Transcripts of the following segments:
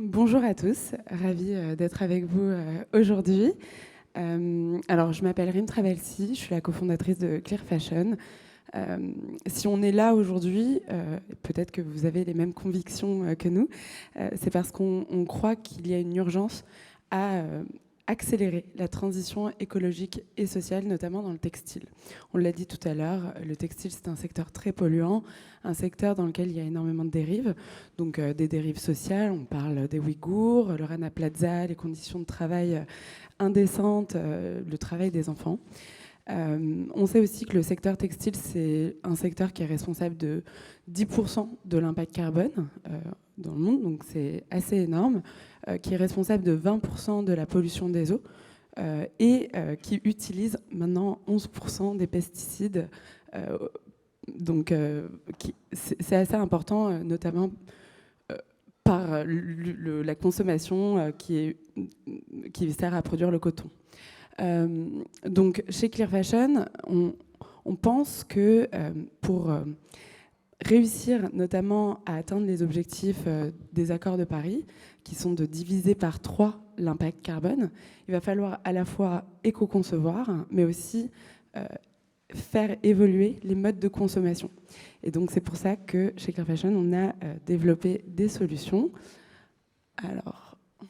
Bonjour à tous, ravie d'être avec vous aujourd'hui. Alors, je m'appelle Rim Travelsi, je suis la cofondatrice de Clear Fashion. Si on est là aujourd'hui, peut-être que vous avez les mêmes convictions que nous, c'est parce qu'on croit qu'il y a une urgence à accélérer la transition écologique et sociale, notamment dans le textile. On l'a dit tout à l'heure, le textile, c'est un secteur très polluant, un secteur dans lequel il y a énormément de dérives, donc des dérives sociales, on parle des Ouïghours, le Rana Plaza, les conditions de travail indécentes, le travail des enfants. On sait aussi que le secteur textile, c'est un secteur qui est responsable de 10% de l'impact carbone dans le monde, donc c'est assez énorme, qui est responsable de 20% de la pollution des eaux et qui utilise maintenant 11% des pesticides. Donc c'est assez important, notamment par la consommation qui sert à produire le coton. Donc chez Clear Fashion, on pense que pour réussir notamment à atteindre les objectifs des accords de Paris, qui sont de diviser par 3 l'impact carbone, il va falloir à la fois éco-concevoir, mais aussi faire évoluer les modes de consommation. Et donc c'est pour ça que chez Clear Fashion, on a développé des solutions. Alors, ça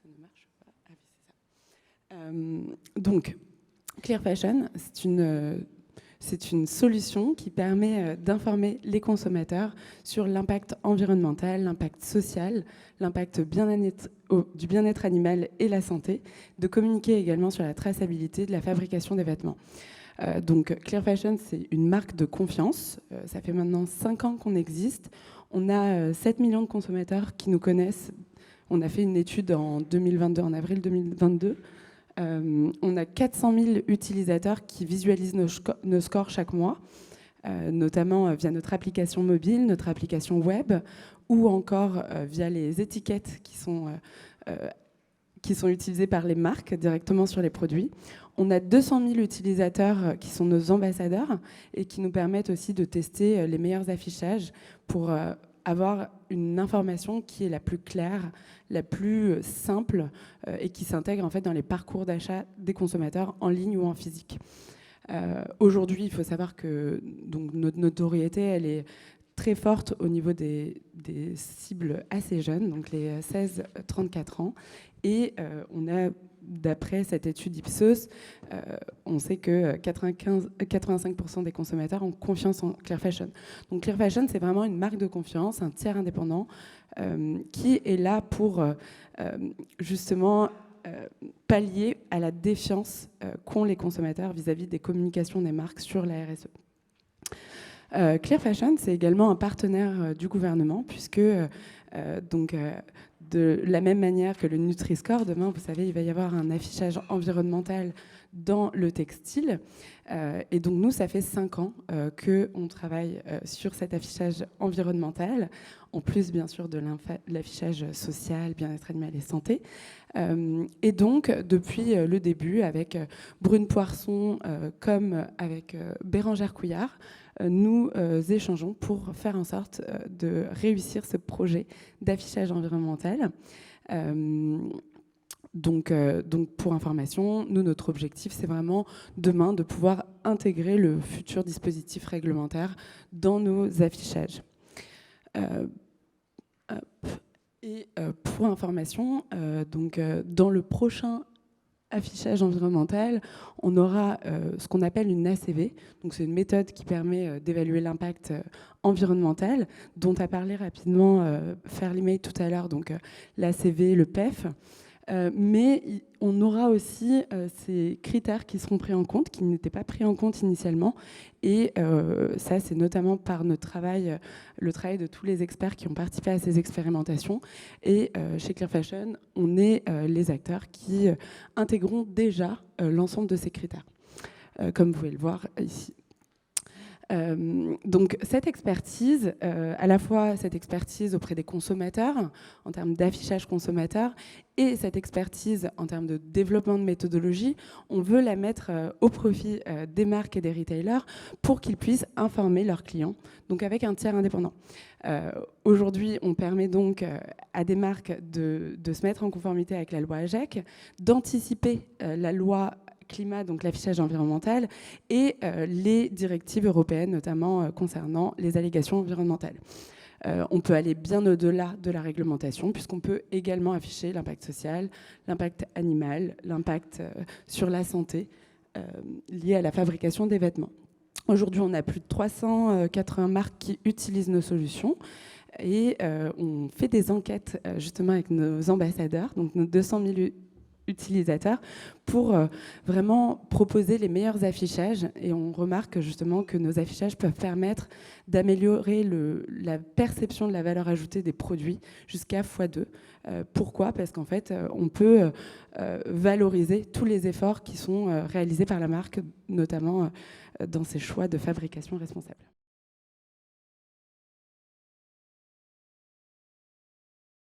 ne marche pas. Ah oui, c'est ça. Donc, Clear Fashion, c'est une solution qui permet d'informer les consommateurs sur l'impact environnemental, l'impact social, l'impact du bien-être animal et la santé, de communiquer également sur la traçabilité de la fabrication des vêtements. Donc Clear Fashion, c'est une marque de confiance. Ça fait maintenant 5 ans qu'on existe. On a 7 millions de consommateurs qui nous connaissent. On a fait une étude en 2022, en avril 2022. On a 400 000 utilisateurs qui visualisent nos scores chaque mois, notamment via notre application mobile, notre application web, ou encore via les étiquettes qui sont utilisées par les marques directement sur les produits. On a 200 000 utilisateurs qui sont nos ambassadeurs et qui nous permettent aussi de tester les meilleurs affichages pour avoir une information qui est la plus claire, la plus simple et qui s'intègre en fait dans les parcours d'achat des consommateurs en ligne ou en physique. Aujourd'hui, il faut savoir que donc, notre notoriété, elle est très forte au niveau des cibles assez jeunes, donc les 16-34 ans. Et on a, d'après cette étude Ipsos, on sait que 85% des consommateurs ont confiance en Clear Fashion. Donc Clear Fashion, c'est vraiment une marque de confiance, un tiers indépendant qui est là pour justement pallier à la défiance qu'ont les consommateurs vis-à-vis des communications des marques sur la RSE. Clear Fashion, c'est également un partenaire du gouvernement, puisque de la même manière que le Nutri-Score, demain, vous savez, il va y avoir un affichage environnemental dans le textile. Et donc, nous, ça fait 5 ans qu'on travaille sur cet affichage environnemental, en plus, bien sûr, de l'affichage social, bien-être animal et santé. Et donc, depuis le début, avec Brune Poisson comme avec Bérangère Couillard, nous échangeons pour faire en sorte de réussir ce projet d'affichage environnemental. Donc, pour information, nous, notre objectif, c'est vraiment demain de pouvoir intégrer le futur dispositif réglementaire dans nos affichages. Et pour information, dans le prochain affichage environnemental, on aura ce qu'on appelle une ACV. Donc, c'est une méthode qui permet d'évaluer l'impact environnemental, dont a parlé rapidement Fairly Made tout à l'heure, donc l'ACV, le PEF. Mais on aura aussi ces critères qui seront pris en compte, qui n'étaient pas pris en compte initialement. Et ça, c'est notamment par notre travail, le travail de tous les experts qui ont participé à ces expérimentations. Et chez Clear Fashion, on est les acteurs qui intégrons déjà l'ensemble de ces critères, comme vous pouvez le voir ici. Donc cette expertise, à la fois cette expertise auprès des consommateurs, en termes d'affichage consommateur, et cette expertise en termes de développement de méthodologie, on veut la mettre au profit des marques et des retailers pour qu'ils puissent informer leurs clients, donc avec un tiers indépendant. Aujourd'hui, on permet donc à des marques de se mettre en conformité avec la loi AGEC, d'anticiper la loi climat, donc l'affichage environnemental, et les directives européennes, notamment concernant les allégations environnementales. On peut aller bien au-delà de la réglementation, puisqu'on peut également afficher l'impact social, l'impact animal, l'impact sur la santé lié à la fabrication des vêtements. Aujourd'hui, on a plus de 380 marques qui utilisent nos solutions. Et on fait des enquêtes justement avec nos ambassadeurs, donc nos 200 000 utilisateurs, pour vraiment proposer les meilleurs affichages. Et on remarque justement que nos affichages peuvent permettre d'améliorer la perception de la valeur ajoutée des produits jusqu'à x2. Pourquoi ? Parce qu'en fait, on peut valoriser tous les efforts qui sont réalisés par la marque, notamment dans ses choix de fabrication responsable.